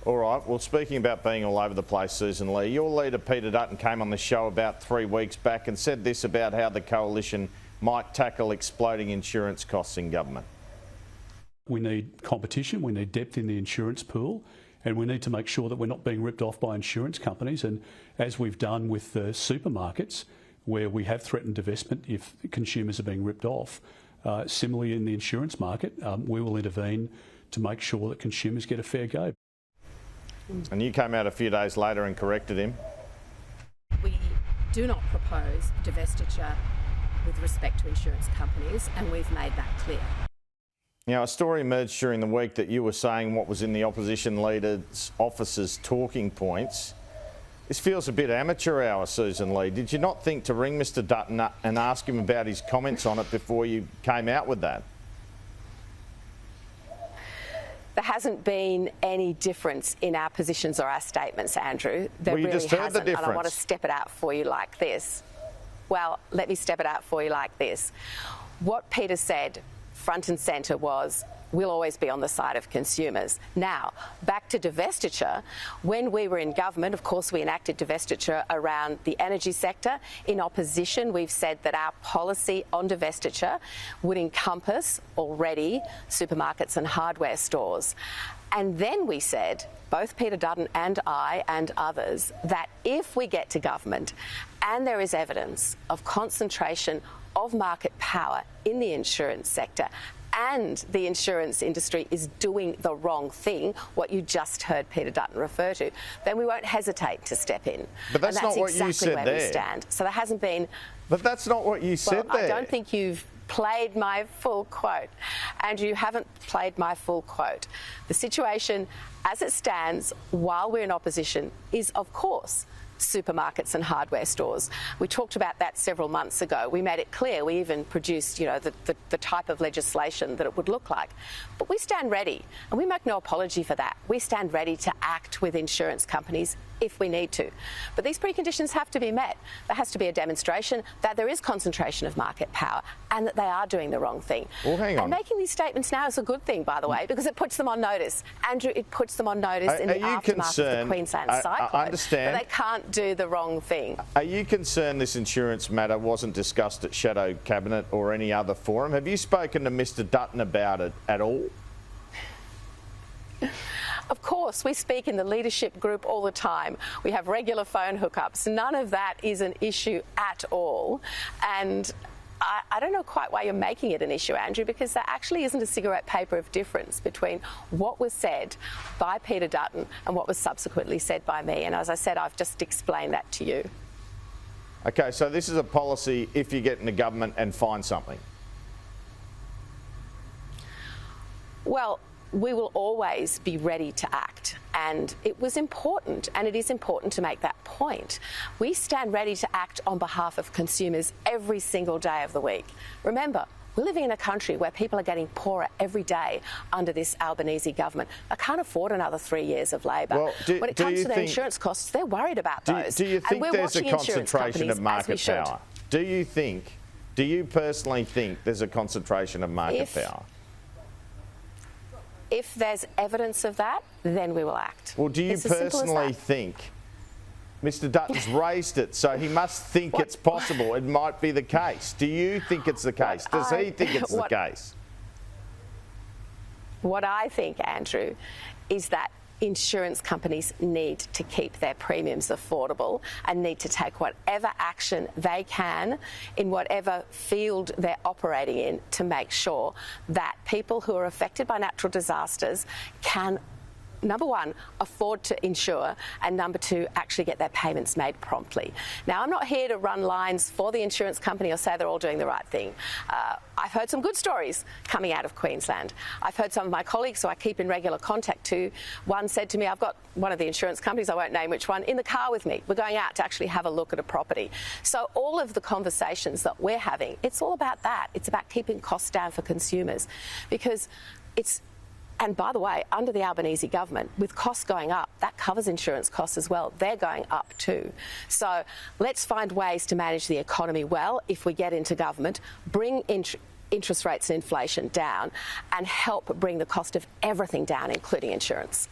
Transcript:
All right, well, speaking about being all over the place, Sussan Ley, your leader Peter Dutton came on the show about 3 weeks back and said this about how the coalition might tackle exploding insurance costs in government. We need competition, we need depth in the insurance pool, and we need to make sure that we're not being ripped off by insurance companies. And as we've done with the supermarkets, where we have threatened divestment if consumers are being ripped off, similarly in the insurance market, we will intervene to make sure that consumers get a fair go. And you came out a few days later and corrected him. We do not propose divestiture with respect to insurance companies, and we've made that clear. Now, a story emerged during the week that you were saying what was in the opposition leader's office's talking points. This feels a bit amateur hour, Sussan Ley. Did you not think to ring Mr Dutton and ask him about his comments on it before you came out with that? There hasn't been any difference in our positions or our statements, Andrew. There well, you really just heard hasn't, the difference. and I want to step it out for you like this. Well, let me step it out for you like this. What Peter said front and centre was, we'll always be on the side of consumers. Now, back to divestiture. When we were in government, of course, we enacted divestiture around the energy sector. In opposition, we've said that our policy on divestiture would encompass already supermarkets and hardware stores. And then we said, both Peter Dutton and I and others, that if we get to government and there is evidence of concentration of market power in the insurance sector and the insurance industry is doing the wrong thing, what you just heard Peter Dutton refer to, then we won't hesitate to step in. But that's not what you said where there. We stand. So there hasn't been... But that's not what you said there. I don't think you've played my full quote. Andrew, you haven't played my full quote. The situation as it stands while we're in opposition is, of course, supermarkets and hardware stores. We talked about that several months ago. We made it clear. We even produced, the type of legislation that it would look like. But we stand ready, and we make no apology for that. We stand ready to act with insurance companies if we need to. But these preconditions have to be met. There has to be a demonstration that there is concentration of market power and that they are doing the wrong thing. Well, hang on. And making these statements now is a good thing, by the way, because it puts them on notice. Andrew, it puts them on notice in the aftermath of the Queensland cyclone. I understand. But they can't do the wrong thing. Are you concerned this insurance matter wasn't discussed at Shadow Cabinet or any other forum? Have you spoken to Mr Dutton about it at all? Of course, we speak in the leadership group all the time. We have regular phone hookups. None of that is an issue at all. And I don't know quite why you're making it an issue, Andrew, because there actually isn't a cigarette paper of difference between what was said by Peter Dutton and what was subsequently said by me. And as I said, I've just explained that to you. OK, so this is a policy if you get into government and find something. Well, we will always be ready to act, and it was important, and it is important to make that point. We stand ready to act on behalf of consumers every single day of the week. Remember, we're living in a country where people are getting poorer every day under this Albanese government. They can't afford another 3 years of Labor. Well, when it comes to their insurance costs, they're worried about those. Do you think there's a concentration of market power? Do you personally think there's a concentration of market power? If there's evidence of that, then we will act. Well, do you personally think Mr Dutton's raised it, so he must think it's possible, it might be the case? Do you think it's the case? Does he think it's the case? What I think, Andrew, is that insurance companies need to keep their premiums affordable and need to take whatever action they can in whatever field they're operating in to make sure that people who are affected by natural disasters can, number one, afford to insure, and number two, actually get their payments made promptly. Now, I'm not here to run lines for the insurance company or say they're all doing the right thing. I've heard some good stories coming out of Queensland. I've heard some of my colleagues who I keep in regular contact to. One said to me, I've got one of the insurance companies, I won't name which one, in the car with me. We're going out to actually have a look at a property. So all of the conversations that we're having, it's all about that. It's about keeping costs down for consumers, because it's... And by the way, under the Albanese government, with costs going up, that covers insurance costs as well. They're going up too. So let's find ways to manage the economy well if we get into government, bring interest rates and inflation down, and help bring the cost of everything down, including insurance.